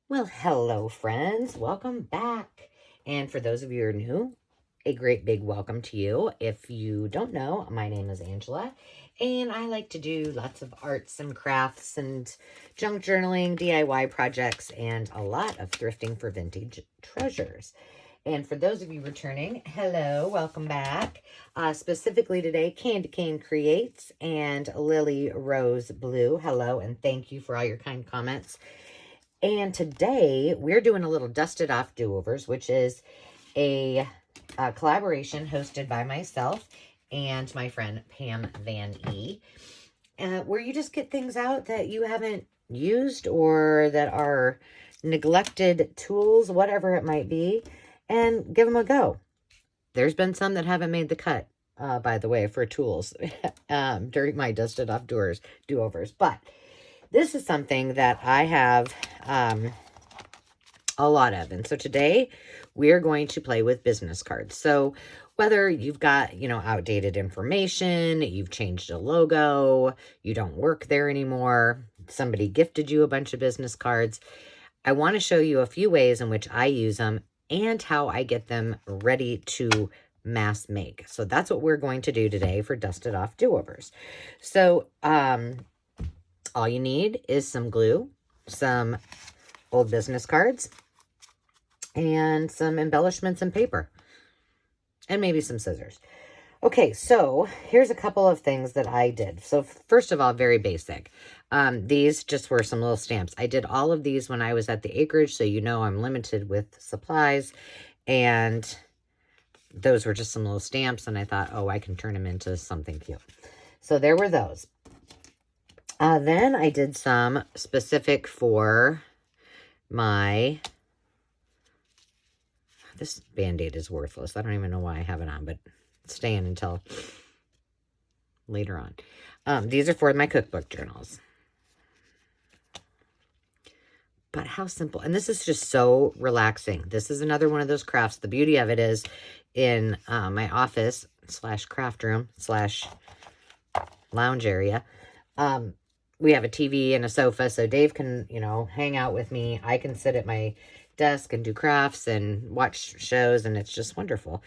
Well, hello, friends. Welcome back. And for those of you who are new, a great big welcome to you. If you don't know, my name is Angela, and I like to do lots of arts and crafts and junk journaling, DIY projects, and a lot of thrifting for vintage treasures. And for those of you returning, hello, welcome back. Specifically today, Candy Cane Creates and Lily Rose Blue, hello, and thank you for all your kind comments. And today we're doing a little Dusted Off Do-Overs, which is a collaboration hosted by myself and my friend Pam Van E, where you just get things out that you haven't used or that are neglected tools, whatever it might be, and give them a go. There's been some that haven't made the cut, by the way, for tools during my Dusted Off Do-Overs, but this is something that I have a lot of. And so today we're going to play with business cards. So whether you've got, outdated information, you've changed a logo, you don't work there anymore, somebody gifted you a bunch of business cards, I want to show you a few ways in which I use them and how I get them ready to mass make. So that's what we're going to do today for Dusted Off Do-Overs. So, all you need is some glue, some old business cards, and some embellishments and paper, and maybe some scissors. Okay, so here's a couple of things that I did. So first of all, very basic. These just were some little stamps. I did all of these when I was at the acreage, so you know I'm limited with supplies, and those were just some little stamps, and I thought, oh, I can turn them into something cute. So there were those. Then I did some specific for my, this Band-Aid is worthless. I don't even know why I have it on, but it's staying until later on. These are for my cookbook journals. But how simple. And this is just so relaxing. This is another one of those crafts. The beauty of it is in my office / craft room / lounge area. We have a TV and a sofa, so Dave can, hang out with me. I can sit at my desk and do crafts and watch shows, and it's just wonderful.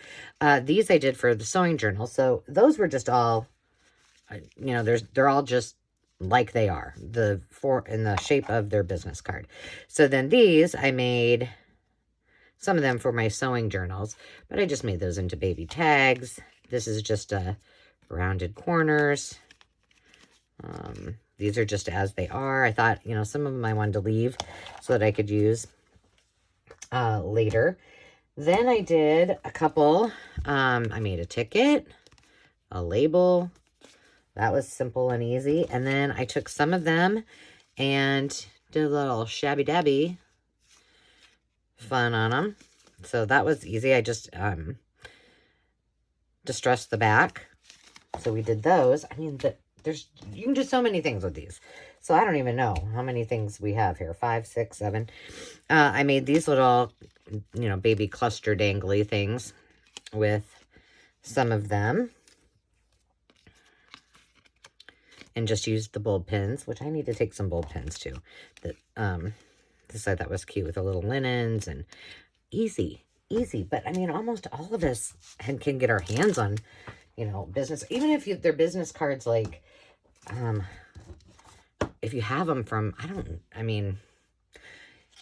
These I did for the sewing journal, so those were just all, they're all just like they are, in the shape of their business card. So then these, I made some of them for my sewing journals, but I just made those into baby tags. This is just rounded corners. These are just as they are. I thought, some of them I wanted to leave so that I could use later. Then I did a couple. I made a ticket, a label. That was simple and easy. And then I took some of them and did a little shabby-dabby fun on them. So that was easy. I just distressed the back. So we did those. I mean, you can do so many things with these. So I don't even know how many things we have here. 5, 6, 7. I made these little, baby cluster dangly things with some of them. And just used the bulb pins, which I need to take some bulb pins too. This I thought was cute with the little linens and easy. But I mean, almost all of us can get our hands on, business. Even if they're business cards, like, if you have them from,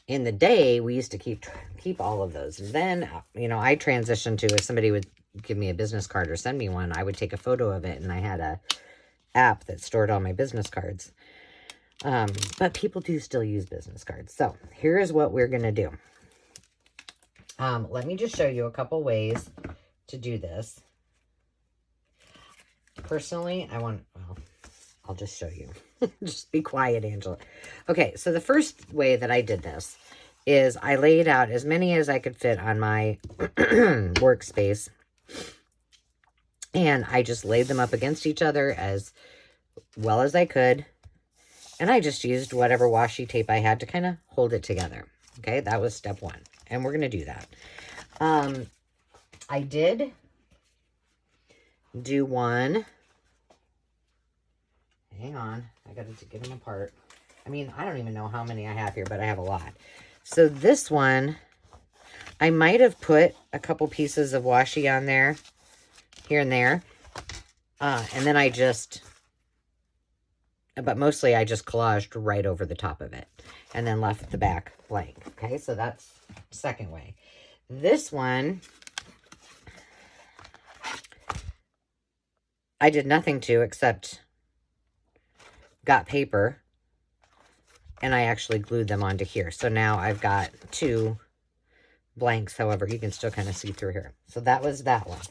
in the day, we used to keep all of those. And then, I transitioned to, if somebody would give me a business card or send me one, I would take a photo of it, and I had a app that stored all my business cards. But people do still use business cards. So here's what we're going to do. Let me just show you a couple ways to do this. Personally, I'll just show you. Just be quiet, Angela. Okay, so the first way that I did this is I laid out as many as I could fit on my workspace. And I just laid them up against each other as well as I could. And I just used whatever washi tape I had to kind of hold it together. Okay, that was step 1. And we're going to do that. I did do one. Hang on. I got to get them apart. I mean, I don't even know how many I have here, but I have a lot. So this one, I might have put a couple pieces of washi on there, here and there. And then but mostly I just collaged right over the top of it and then left the back blank. Okay, so that's the second way. This one, I did nothing to except got paper and I actually glued them onto here. So now I've got two blanks. However, you can still kind of see through here. So that was that one.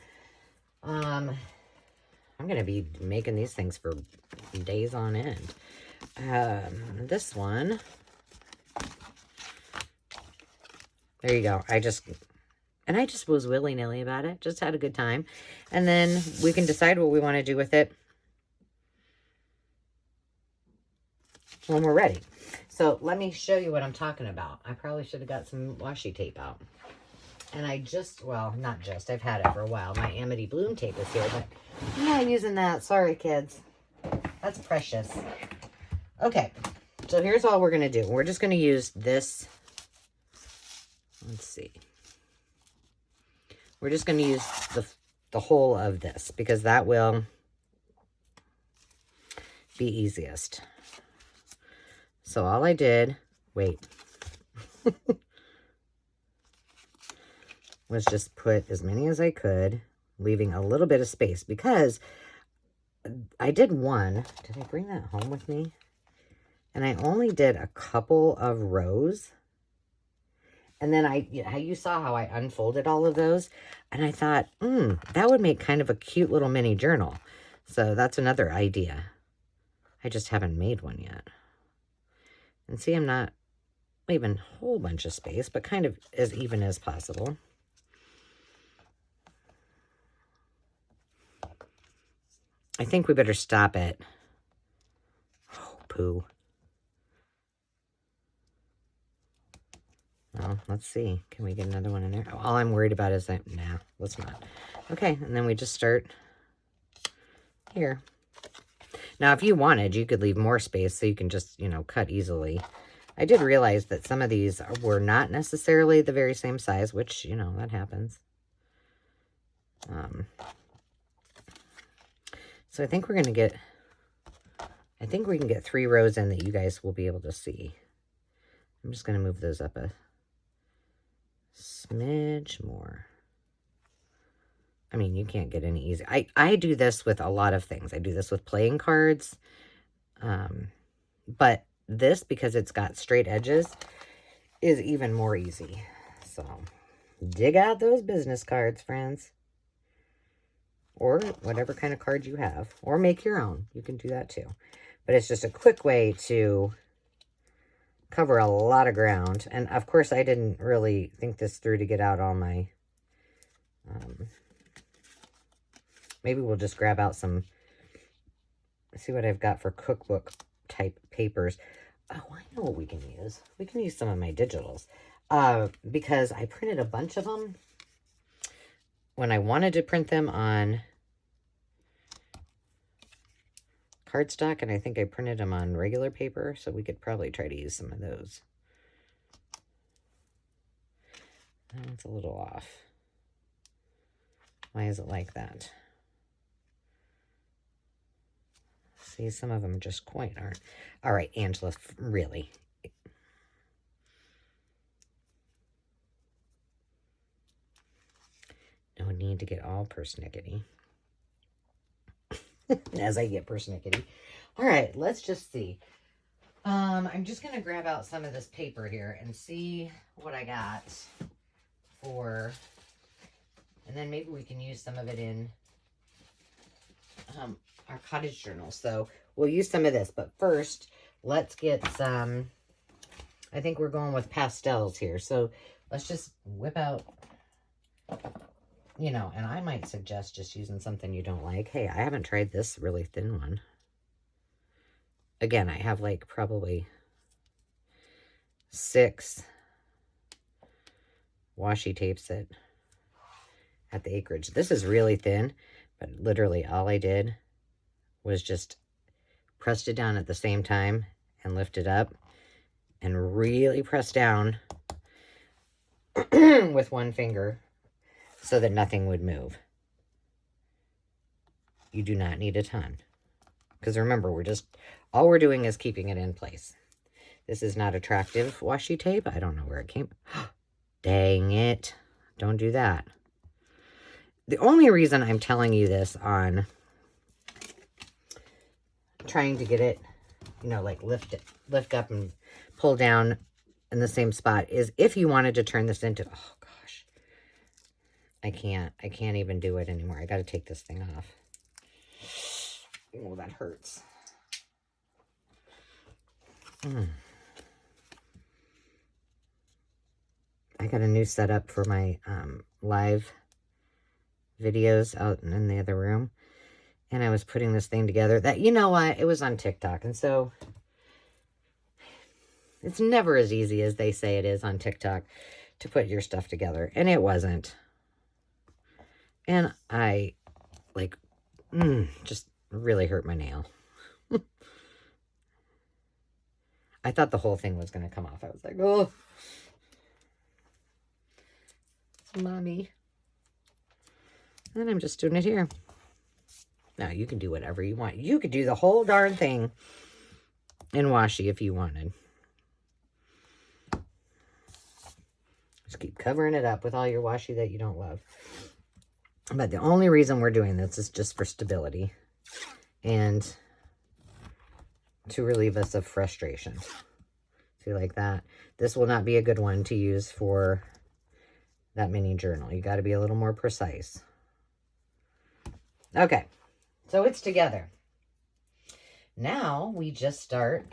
I'm going to be making these things for days on end. This one, there you go. I just was willy-nilly about it. Just had a good time. And then we can decide what we want to do with it when we're ready. So let me show you what I'm talking about. I probably should have got some washi tape out. And I just, well, not just, I've had it for a while. My Amity Bloom tape is here, but I'm not using that. Sorry, kids. That's precious. Okay, so here's all we're going to do. We're just going to use this. Let's see. We're just going to use the whole of this because that will be easiest. So all I did, was just put as many as I could, leaving a little bit of space because I did one. Did I bring that home with me? And I only did a couple of rows. And then you saw how I unfolded all of those. And I thought, that would make kind of a cute little mini journal. So that's another idea. I just haven't made one yet. And see, I'm not leaving a whole bunch of space, but kind of as even as possible. I think we better stop it. Oh, poo. Well, let's see. Can we get another one in there? All I'm worried about is that, nah, let's not. Okay, and then we just start here. Now, if you wanted, you could leave more space so you can just, cut easily. I did realize that some of these were not necessarily the very same size, which, that happens. So I think we can get 3 rows in that you guys will be able to see. I'm just going to move those up a smidge more. I mean, you can't get any easier. I do this with a lot of things. I do this with playing cards. But this, because it's got straight edges, is even more easy. So dig out those business cards, friends. Or whatever kind of card you have. Or make your own. You can do that too. But it's just a quick way to cover a lot of ground. And of course, I didn't really think this through to get out all my... maybe we'll just grab out some... see what I've got for cookbook type papers. Oh, I know what we can use. We can use some of my digitals. Because I printed a bunch of them when I wanted to print them on cardstock, and I think I printed them on regular paper, so we could probably try to use some of those. That's a little off. Why is it like that? See, some of them just quite aren't. All right, Angela, really. No need to get all persnickety. As I get persnickety. All right, let's just see. I'm just going to grab out some of this paper here and see what I got for... and then maybe we can use some of it in our cottage journal. So we'll use some of this. But first, let's get some... I think we're going with pastels here. So let's just whip out... and I might suggest just using something you don't like. Hey, I haven't tried this really thin one. Again, I have like probably 6 washi tapes at the acreage. This is really thin, but literally all I did was just pressed it down at the same time and lift it up and really press down with one finger so that nothing would move. You do not need a ton. Because remember, all we're doing is keeping it in place. This is not attractive washi tape. I don't know where it came. Dang it. Don't do that. The only reason I'm telling you this on trying to get it, like lift up and pull down in the same spot is if you wanted to turn this into, oh gosh, I can't even do it anymore. I got to take this thing off. Oh, that hurts. I got a new setup for my live videos out in the other room. And I was putting this thing together that, you know what, it was on TikTok. And so it's never as easy as they say it is on TikTok to put your stuff together. And it wasn't. And I, just really hurt my nail. I thought the whole thing was going to come off. I was like, oh, mommy. And I'm just doing it here. Now, you can do whatever you want. You could do the whole darn thing in washi if you wanted. Just keep covering it up with all your washi that you don't love. But the only reason we're doing this is just for stability and to relieve us of frustration. See, like that. This will not be a good one to use for that mini journal. You got to be a little more precise. Okay. So it's together. Now we just start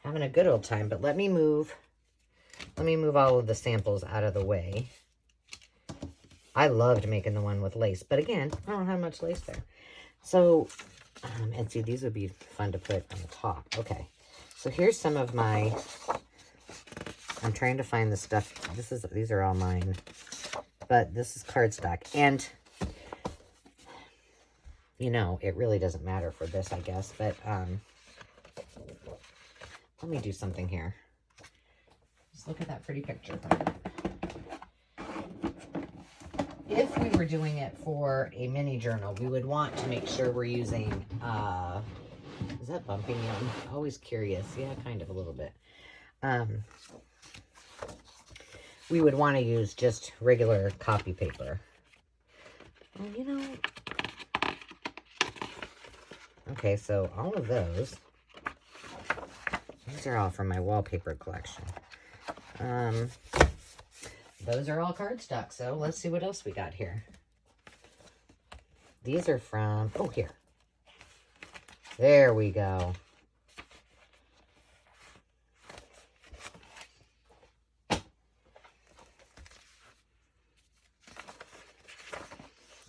having a good old time, but let me move all of the samples out of the way. I loved making the one with lace, but again, I don't have much lace there. So, and see, these would be fun to put on the top. Okay. So here's some of my, I'm trying to find the stuff. These are all mine, but this is cardstock. And it really doesn't matter for this, I guess, but let me do something here. Just look at that pretty picture. If we were doing it for a mini journal, we would want to make sure we're using, is that bumping you? I'm always curious. Yeah, kind of a little bit. We would want to use just regular copy paper. Well, okay, so all of these are all from my wallpaper collection. Those are all cardstock, so let's see what else we got here. These are from, here. There we go.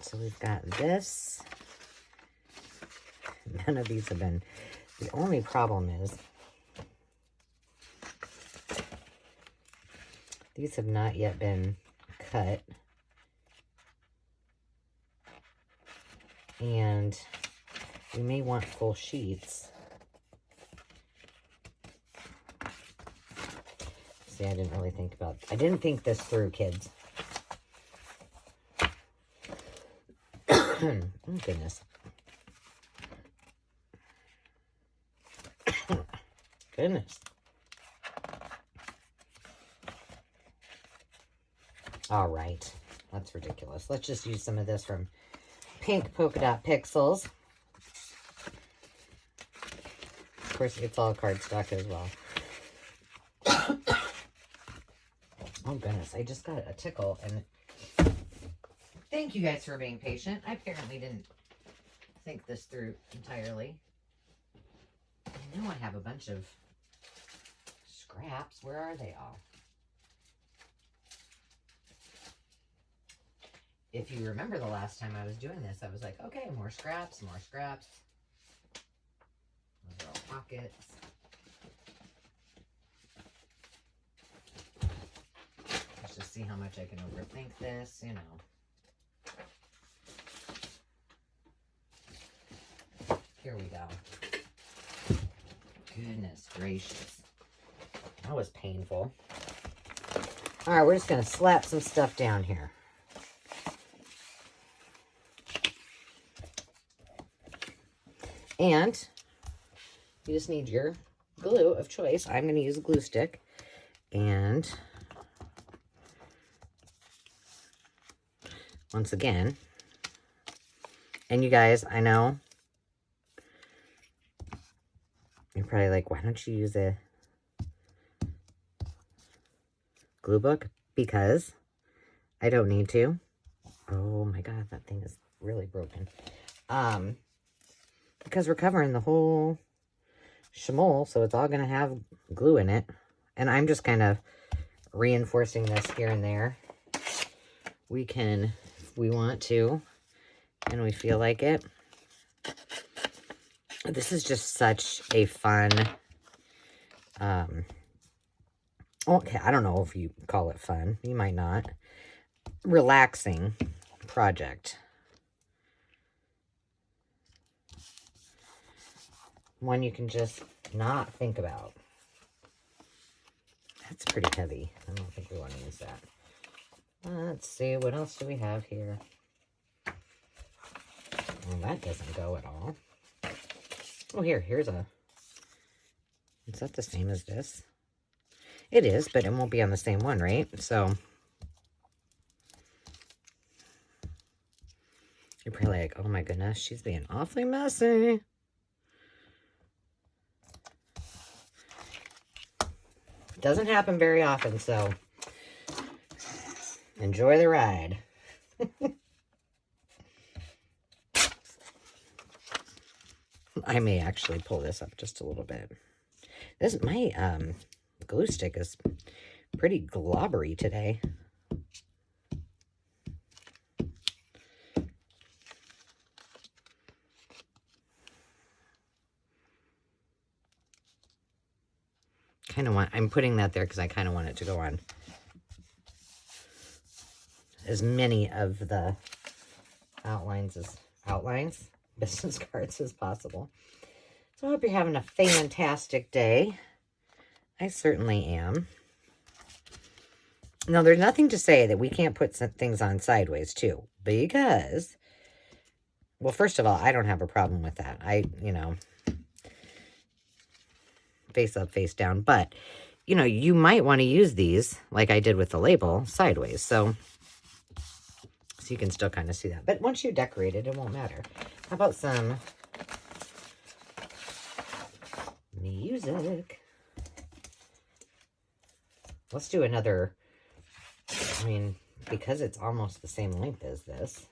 So we've got this. None of these have been, the only problem is these have not yet been cut. And we may want full sheets. See, I didn't really think I didn't think this through, kids. Oh, goodness. Goodness. All right. That's ridiculous. Let's just use some of this from Pink Polka Dot Pixels. Of course, it's all cardstock as well. Oh, goodness. I just got a tickle. And thank you guys for being patient. I apparently didn't think this through entirely. I know I have a bunch of scraps. Where are they all? If you remember the last time I was doing this, I was like, okay, more scraps, more scraps. Those are all pockets. Let's just see how much I can overthink this, Here we go. Goodness gracious. That was painful. All right, we're just going to slap some stuff down here. And you just need your glue of choice. I'm going to use a glue stick. And once again, and you guys, I know you're probably like, why don't you use a glue book? Because I don't need to. Oh my God, that thing is really broken. Because we're covering the whole shmool, so it's all going to have glue in it. And I'm just kind of reinforcing this here and there. We can, if we want to, and we feel like it. This is just such a fun, okay, I don't know if you call it fun. You might not. Relaxing project. One you can just not think about. That's pretty heavy. I don't think we want to use that. Let's see, what else do we have here? Well, that doesn't go at all. Oh, here's a... Is that the same as this? It is, but it won't be on the same one, right? So... You're probably like, oh my goodness, she's being awfully messy. Doesn't happen very often, so enjoy the ride. I may actually pull this up just a little bit. My glue stick is pretty globbery today. I'm putting that there because I kind of want it to go on as many of the business cards as possible. So I hope you're having a fantastic day. I certainly am. Now, there's nothing to say that we can't put some things on sideways too, because, well, first of all, I don't have a problem with that. Face up, face down, but you might want to use these like I did with the label sideways, so you can still kind of see that. But once you decorate it, it won't matter. How about some music? Let's do another, because it's almost the same length as this.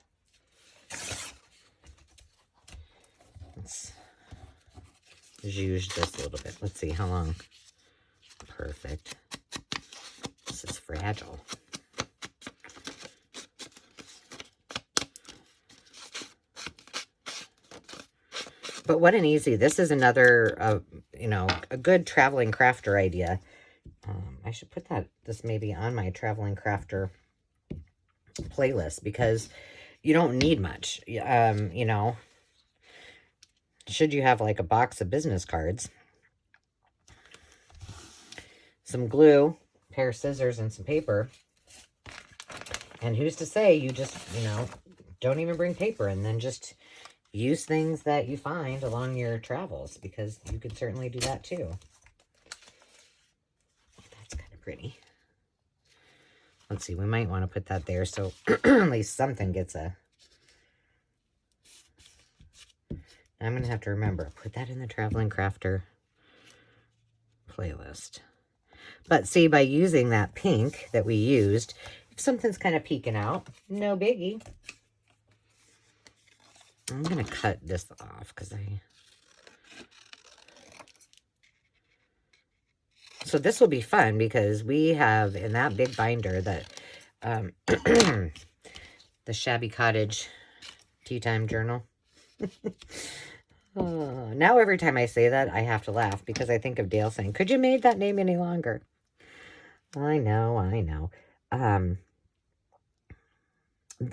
Let's zhuzh this a little bit. Let's see how long. Perfect. This is fragile. But what an easy, this is another, a good traveling crafter idea. I should put this maybe on my traveling crafter playlist, because you don't need much. Should you have like a box of business cards, some glue, a pair of scissors, and some paper, and who's to say you just, don't even bring paper, and then just use things that you find along your travels, because you could certainly do that too. That's kind of pretty. Let's see, we might want to put that there so at least something gets a... I'm going to have to remember, put that in the Traveling Crafter playlist. But see, by using that pink that we used, if something's kind of peeking out, no biggie. I'm going to cut this off because So this will be fun because we have in that big binder that the Shabby Cottage Tea Time Journal. Now every time I say that, I have to laugh because I think of Dale saying, could you make that name any longer? I know.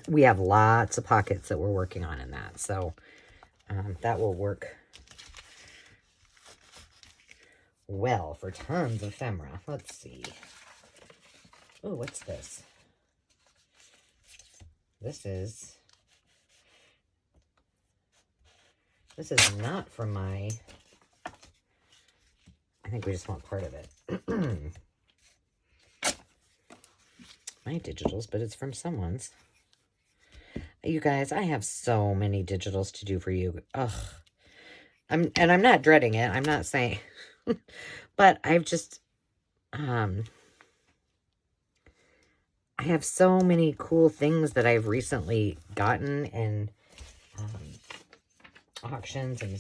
We have lots of pockets that we're working on in that. So that will work well for tons of ephemera. Let's see. Oh, what's this? This is not from my, I think we just want part of it. My digitals, but it's from someone's. You guys, I have so many digitals to do for you. Ugh. I'm not dreading it. I'm not saying, but I've just, I have so many cool things that I've recently gotten in auctions and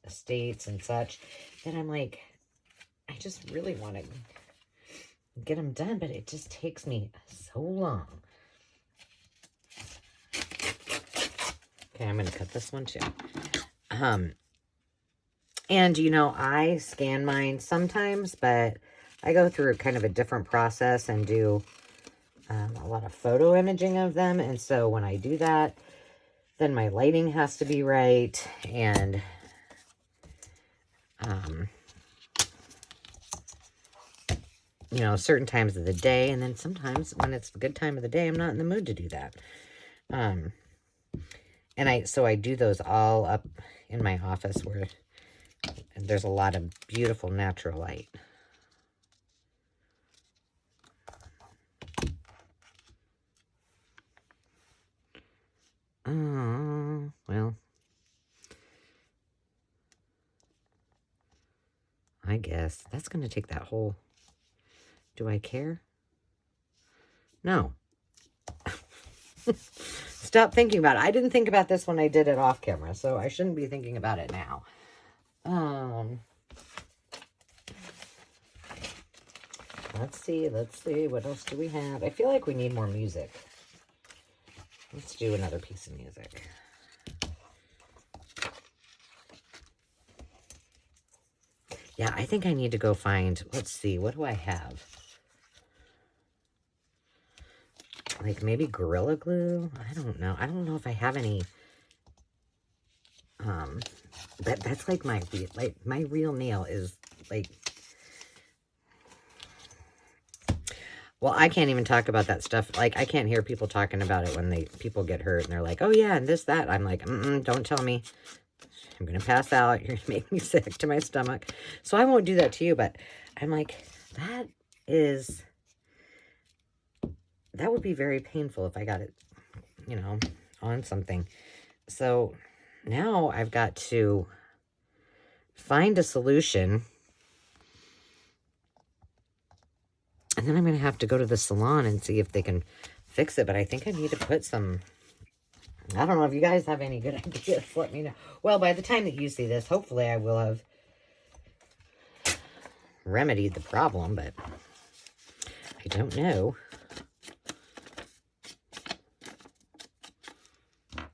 estates and such that I'm like, I just really want to get them done, but it just takes me so long. Okay, I'm going to cut this one too. And, you know, I scan mine sometimes, but I go through kind of a different process and do a lot of photo imaging of them. And so when I do that, then my lighting has to be right. And you know, certain times of the day. And then sometimes when it's a good time of the day, I'm not in the mood to do that. So I do those all up in my office where there's a lot of beautiful natural light. Well, I guess that's going to take that whole, do I care? No. Stop thinking about it. I didn't think about this when I did it off camera, so I shouldn't be thinking about it now. Let's see. What else do we have? I feel like we need more music. Let's do another piece of music. Yeah, I think I need to go find, let's see, what do I have? Like maybe Gorilla Glue? I don't know. I don't know if I have any. That's like my real nail is like, well, I can't even talk about that stuff. Like, I can't hear people talking about it when people get hurt and they're like, oh yeah, and this, that. I'm like, don't tell me. I'm going to pass out. You're going to make me sick to my stomach. So I won't do that to you, but I'm like, that would be very painful if I got it, you know, on something. So now I've got to find a solution. And then I'm going to have to go to the salon and see if they can fix it. But I think I need to put some, I don't know if you guys have any good ideas. Let me know. Well, by the time that you see this, hopefully I will have remedied the problem, but I don't know. I'm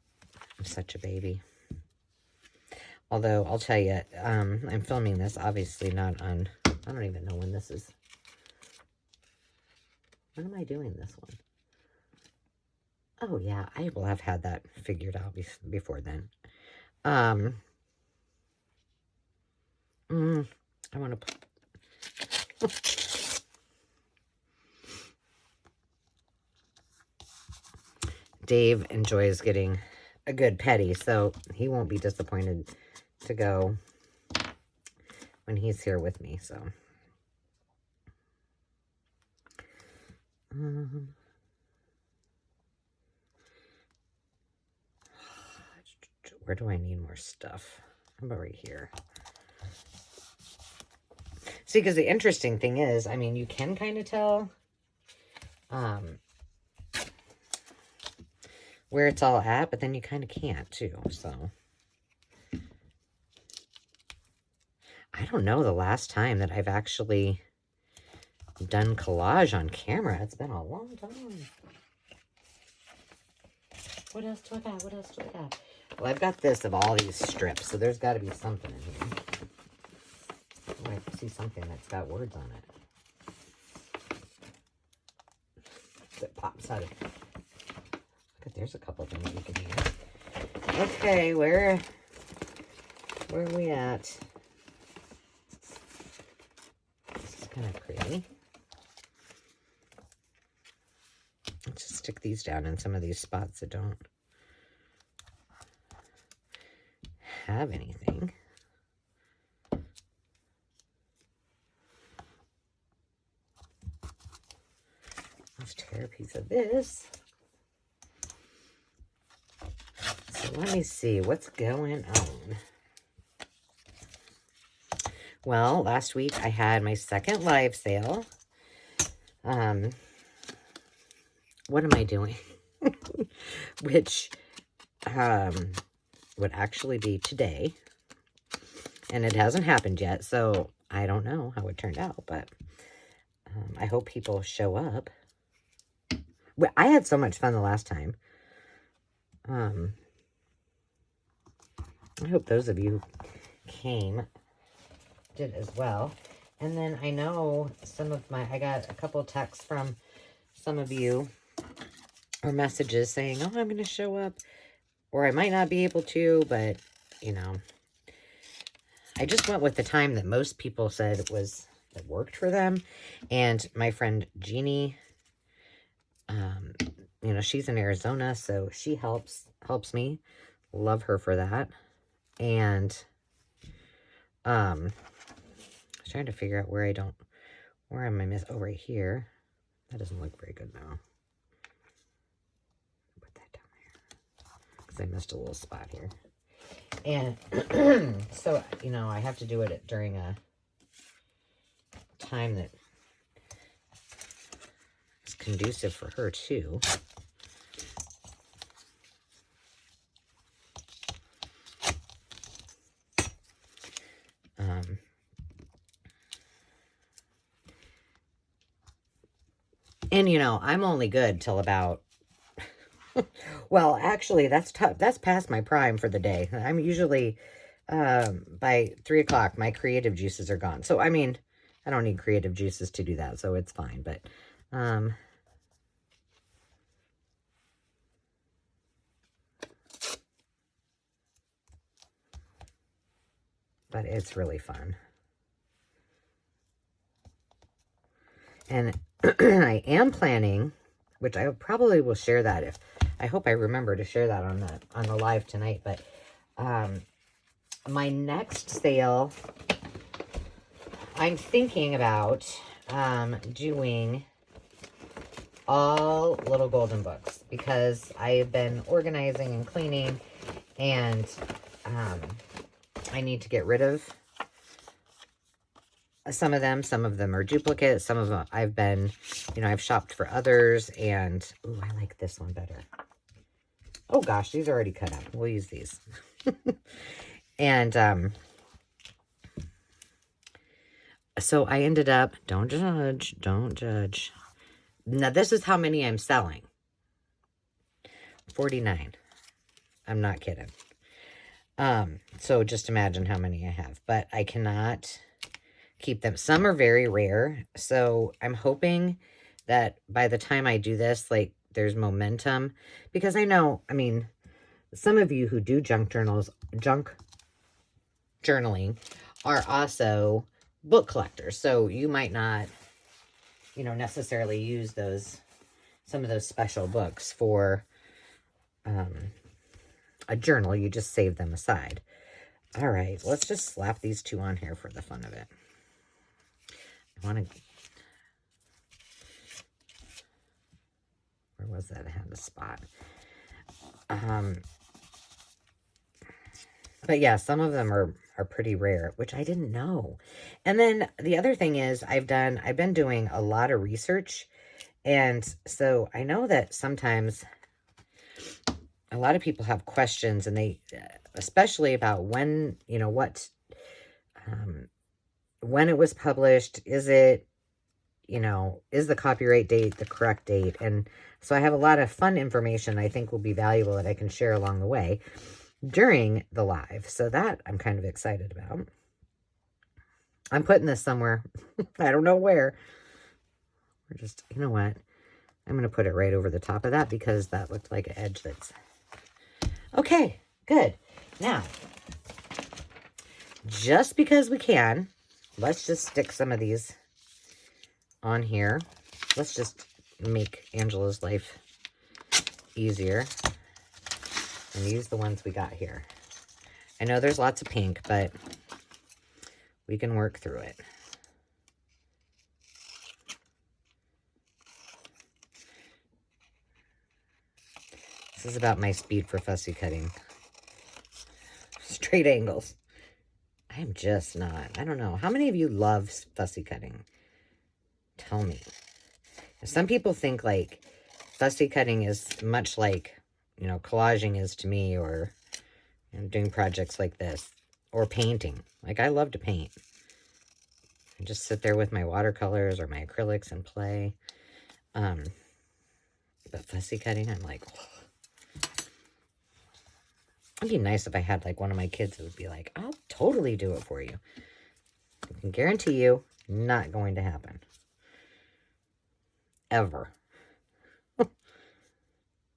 such a baby. Although, I'll tell you, I'm filming this, obviously not on, I don't even know when this is. When am I doing this one? Oh, yeah, I will have had that figured out before then. I want to Dave enjoys getting a good petty, so he won't be disappointed to go when he's here with me, so. Where do I need more stuff? How about right here? See, because the interesting thing is, I mean, you can kind of tell where it's all at, but then you kind of can't too, so. I don't know the last time that I've actually done collage on camera. It's been a long time. What else do I got? Well, I've got this of all these strips, so there's got to be something in here. Oh, I see something that's got words on it. That pops out of it. Look, there's a couple of things you can hear. Okay, where are we at? This is kind of pretty. stick these down in some of these spots that don't have anything. Let's tear a piece of this. So let me see what's going on. Well, last week I had my second live sale. What am I doing? Which would actually be today. And it hasn't happened yet, so I don't know how it turned out, but I hope people show up. Well, I had so much fun the last time. I hope those of you who came did as well. And then I know I got a couple of texts from some of you or messages saying, oh, I'm going to show up, or I might not be able to, but, you know, I just went with the time that most people said that worked for them. And my friend Jeannie, you know, she's in Arizona, so she helps me. Love her for that. And I was trying to figure out where am I over here? That doesn't look very good now. Put that down there because I missed a little spot here. And so, you know, I have to do it during a time that is conducive for her too. And, you know, I'm only good till about, well, actually, that's tough. That's past my prime for the day. I'm usually, by 3 o'clock, my creative juices are gone. So, I mean, I don't need creative juices to do that, so it's fine. But it's really fun. And I am planning, which I probably will share that I hope I remember to share that on the live tonight. But my next sale, I'm thinking about doing all little golden books because I've been organizing and cleaning, and I need to get rid of some of them. Some of them are duplicates. Some of them I've been, you know, I've shopped for others, and ooh, I like this one better. Oh gosh, these are already cut out. We'll use these. And so I ended up, don't judge. Now this is how many I'm selling. 49. I'm not kidding. So just imagine how many I have, but I cannot keep them. Some are very rare, so I'm hoping that by the time I do this, like, there's momentum, because I know, I mean, some of you who do junk journaling are also book collectors, so you might not, you know, necessarily use some of those special books for a journal. You just save them aside. All right, let's just slap these two on here for the fun of it. I want to, where was that? I had a spot. But yeah, some of them are pretty rare, which I didn't know. And then the other thing is I've been doing a lot of research. And so I know that sometimes a lot of people have questions, and they, especially about when, you know, when it was published, is it, you know, is the copyright date the correct date? And so I have a lot of fun information I think will be valuable that I can share along the way during the live. So that I'm kind of excited about. I'm putting this somewhere. I don't know where. We're just, you know what? I'm going to put it right over the top of that because that looked like an edge that's... Okay, good. Now, just because we can, let's just stick some of these on here. Let's just make Angela's life easier and use the ones we got here. I know there's lots of pink, but we can work through it. This is about my speed for fussy cutting. Straight angles. I'm just not. I don't know. How many of you love fussy cutting? Tell me. Some people think like fussy cutting is much like, you know, collaging is to me, or doing projects like this, or painting. Like, I love to paint. I just sit there with my watercolors or my acrylics and play. But fussy cutting, I'm like, oh. It'd be nice if I had like one of my kids who would be like, I'll totally do it for you. I can guarantee you, not going to happen. Ever.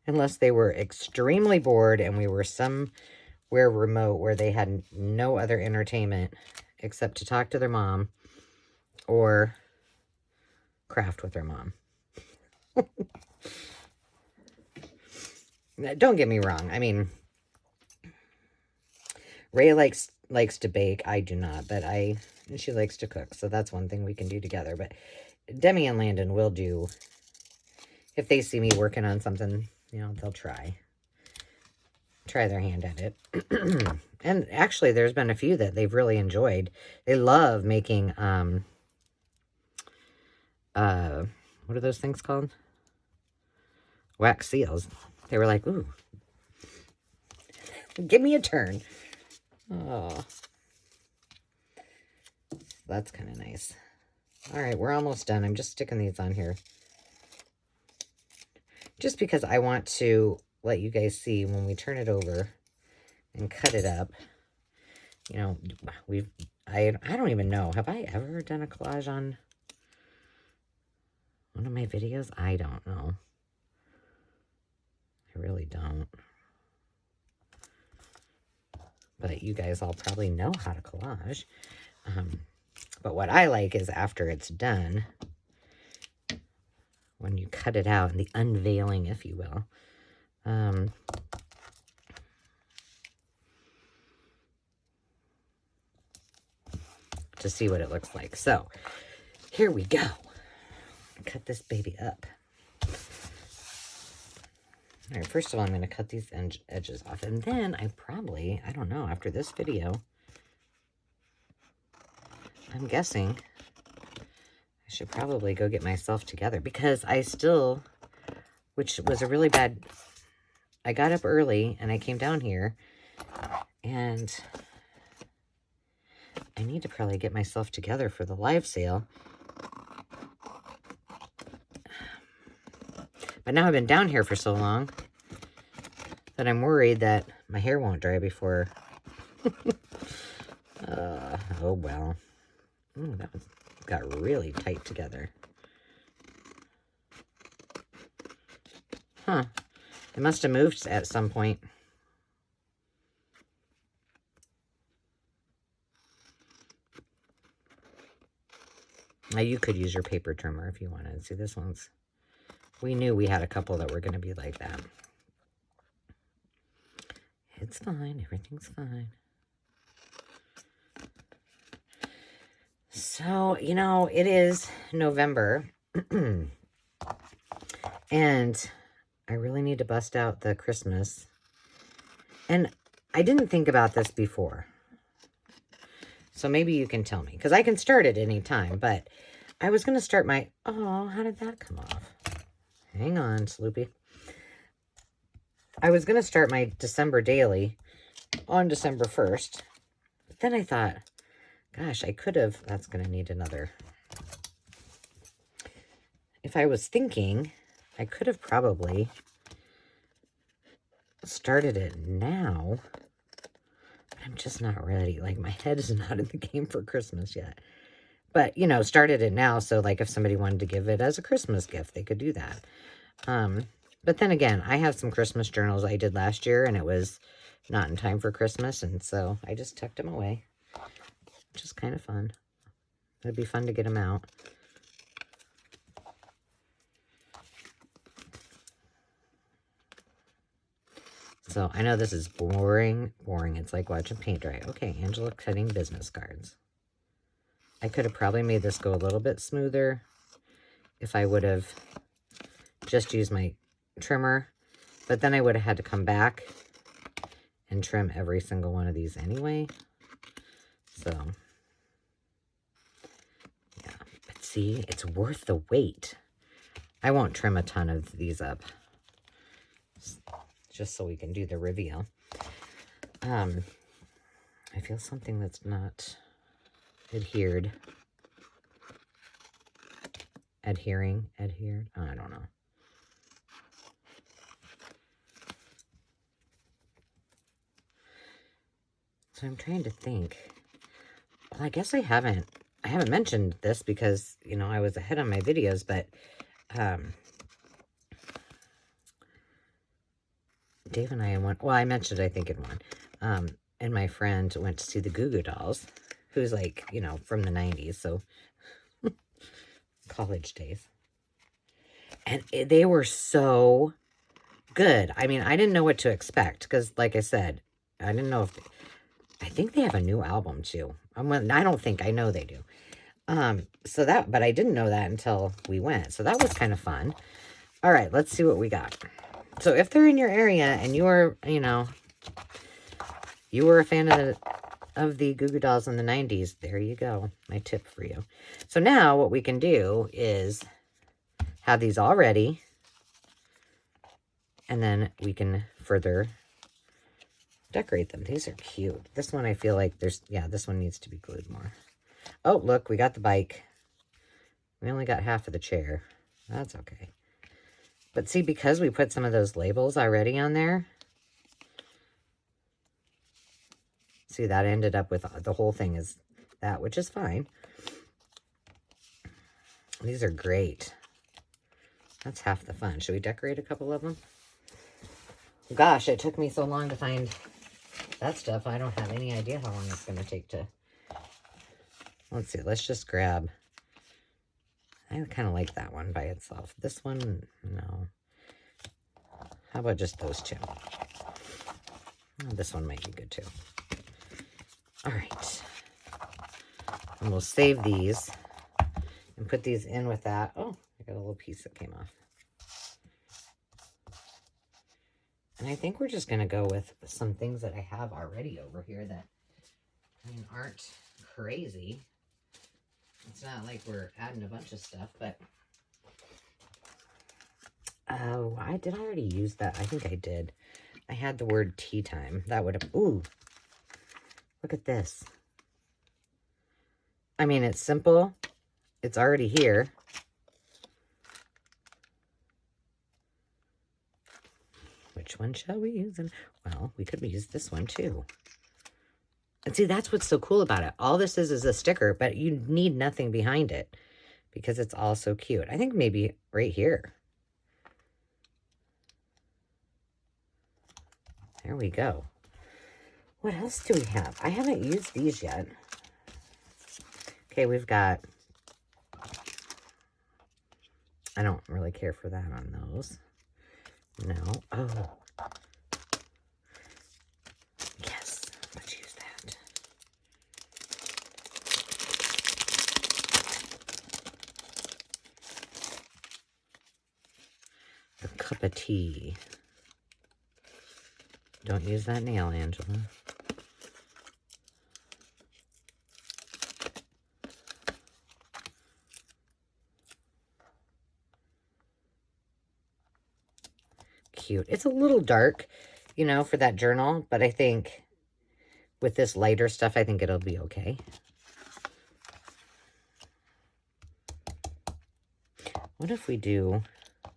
Unless they were extremely bored and we were somewhere remote where they had no other entertainment except to talk to their mom or craft with their mom. Don't get me wrong. I mean, Ray likes to bake. I do not, but she likes to cook. So that's one thing we can do together. But Demi and Landon will do, if they see me working on something, you know, they'll try their hand at it. And actually, there's been a few that they've really enjoyed. They love making, what are those things called? Wax seals. They were like, ooh, give me a turn. Oh, that's kind of nice. All right, we're almost done. I'm just sticking these on here just because I want to let you guys see when we turn it over and cut it up. You know, I don't even know. Have I ever done a collage on one of my videos? I don't know. I really don't. But you guys all probably know how to collage. But what I like is after it's done, when you cut it out, and the unveiling, if you will. To see what it looks like. So, here we go. Cut this baby up. All right, first of all, I'm going to cut these edges off. And then I don't know, after this video, I'm guessing I should probably go get myself together. Because I still, which was a really bad, I got up early and I came down here. And I need to probably get myself together for the live sale. But now I've been down here for so long that I'm worried that my hair won't dry before. Oh well. Ooh, that got really tight together. Huh. It must have moved at some point. Now you could use your paper trimmer if you wanted. See, this one's... We knew we had a couple that were going to be like that. It's fine. Everything's fine. So, you know, it is November. And I really need to bust out the Christmas. And I didn't think about this before. So maybe you can tell me. Because I can start at any time. But I was going to start my... Oh, how did that come off? Hang on, Sloopy. I was going to start my December daily on December 1st. But then I thought, gosh, I could have... That's going to need another... If I was thinking, I could have probably started it now. But I'm just not ready. Like, my head is not in the game for Christmas yet. But, you know, started it now, so, like, if somebody wanted to give it as a Christmas gift, they could do that. But then again, I have some Christmas journals I did last year, and it was not in time for Christmas, and so I just tucked them away, which is kind of fun. It'd be fun to get them out. So I know this is boring. It's like watching paint dry. Okay, Angela cutting business cards. I could have probably made this go a little bit smoother if I would have just used my trimmer, but then I would have had to come back and trim every single one of these anyway. So, yeah, but see, it's worth the wait. I won't trim a ton of these up, just so we can do the reveal. I feel something that's not adhered. Adhered. Oh, I don't know. So I'm trying to think. Well, I guess I haven't mentioned this because, you know, I was ahead on my videos, but Dave and I went, well, I mentioned, I think, in one. And my friend went to see the Goo Goo Dolls, who's like, you know, from the 90s, so college days. And they were so good. I mean, I didn't know what to expect because, like I said, I didn't know if... I think they have a new album, too. I don't think. I know they do. But I didn't know that until we went. So that was kind of fun. All right, let's see what we got. So if they're in your area and you are, you know, you were a fan of the Goo Goo Dolls in the 90s, there you go. My tip for you. So now what we can do is have these all ready. And then we can further decorate them. These are cute. This one I feel like this one needs to be glued more. Oh, look, we got the bike. We only got half of the chair. That's okay. But see, because we put some of those labels already on there, see, that ended up with the whole thing is that, which is fine. These are great. That's half the fun. Should we decorate a couple of them? Gosh, it took me so long to find that stuff. I don't have any idea how long it's going to take to... Let's see. Let's just grab... I kind of like that one by itself. This one, no. How about just those two? Oh, this one might be good too. All right. And we'll save these and put these in with that. Oh, I got a little piece that came off. And I think we're just going to go with some things that I have already over here that, I mean, aren't crazy. It's not like we're adding a bunch of stuff, but... Oh, did I already use that? I think I did. I had the word tea time. That would have... Ooh. Look at this. I mean, it's simple. It's already here. Which one shall we use? Well, we could use this one too. And see, that's what's so cool about it. All this is a sticker, but you need nothing behind it because it's all so cute. I think maybe right here. There we go. What else do we have? I haven't used these yet. Okay, we've got... I don't really care for that on those. No. Oh. Yes. Let's use that. The cup of tea. Don't use that nail, Angela. Cute. It's a little dark, you know, for that journal, but I think with this lighter stuff, I think it'll be okay. What if we do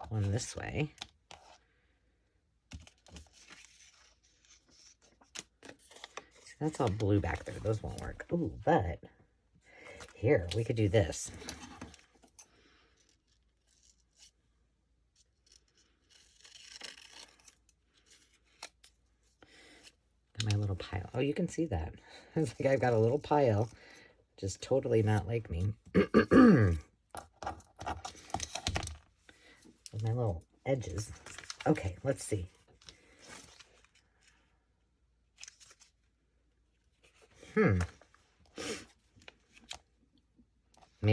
one this way? See, that's all blue back there. Those won't work. Ooh, but here, we could do this. My little pile. Oh, you can see that. It's like I've got a little pile. Just totally not like me. With my little edges. Okay, let's see. Maybe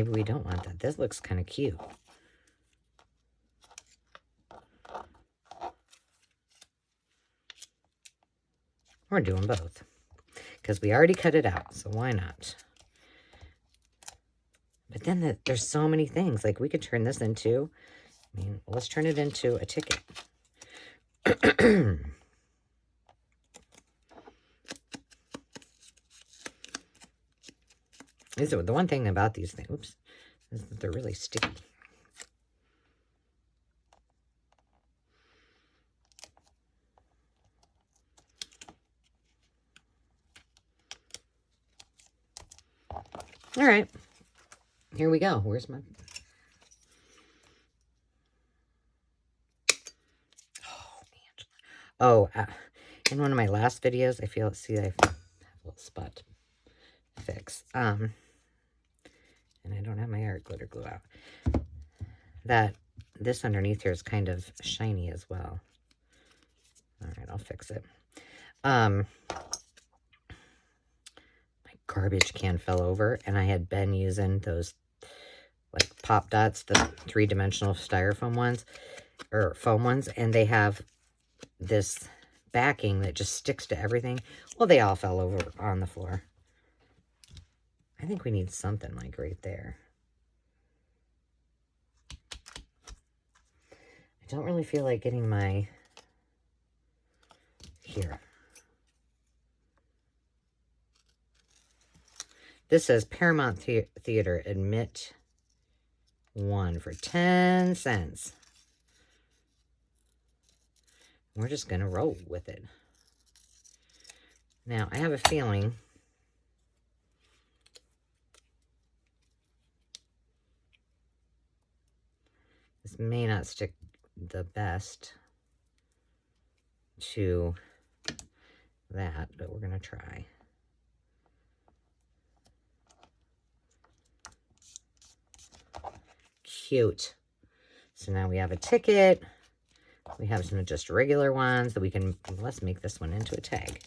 we don't want that. This looks kind of cute. We're doing both because we already cut it out, so why not? But then there's so many things. Like, we could turn this into, I mean, let's turn it into a ticket. The one thing about these things, oops, is that they're really sticky. All right, here we go. Where's my... Oh, in one of my last videos, I feel, see, I have a little spot to fix. And I don't have my art glitter glue out. That this underneath here is kind of shiny as well. All right, I'll fix it. My garbage can fell over, and I had been using those like pop dots, the 3-dimensional styrofoam ones, or foam ones, and they have this backing that just sticks to everything. Well, they all fell over on the floor. I think we need something like right there. I don't really feel like getting my... Here. This says Paramount Theater, admit 1 for 10 cents. We're just going to roll with it. Now, I have a feeling this may not stick the best to that, but we're going to try. Cute. So now we have a ticket. We have some just regular ones that we can, let's make this one into a tag.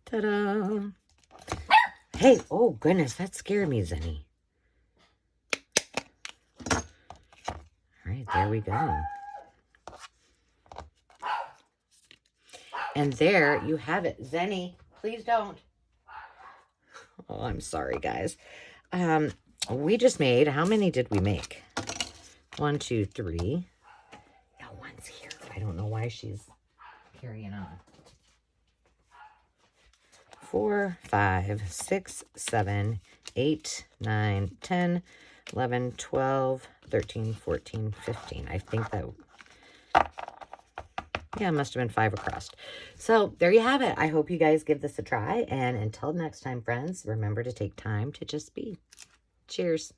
Ta-da! Hey, oh goodness, that scared me, Zenny. All right, there we go. And there you have it. Zenny, please don't. Oh, I'm sorry, guys. We just made, how many did we make? 1, 2, 3. No one's here. I don't know why she's carrying on. 4, 5, 6, 7, 8, 9, 10, 11, 12, 13, 14, 15. I think that, yeah, it must have been 5 across. So there you have it. I hope you guys give this a try. And until next time, friends, remember to take time to just be. Cheers.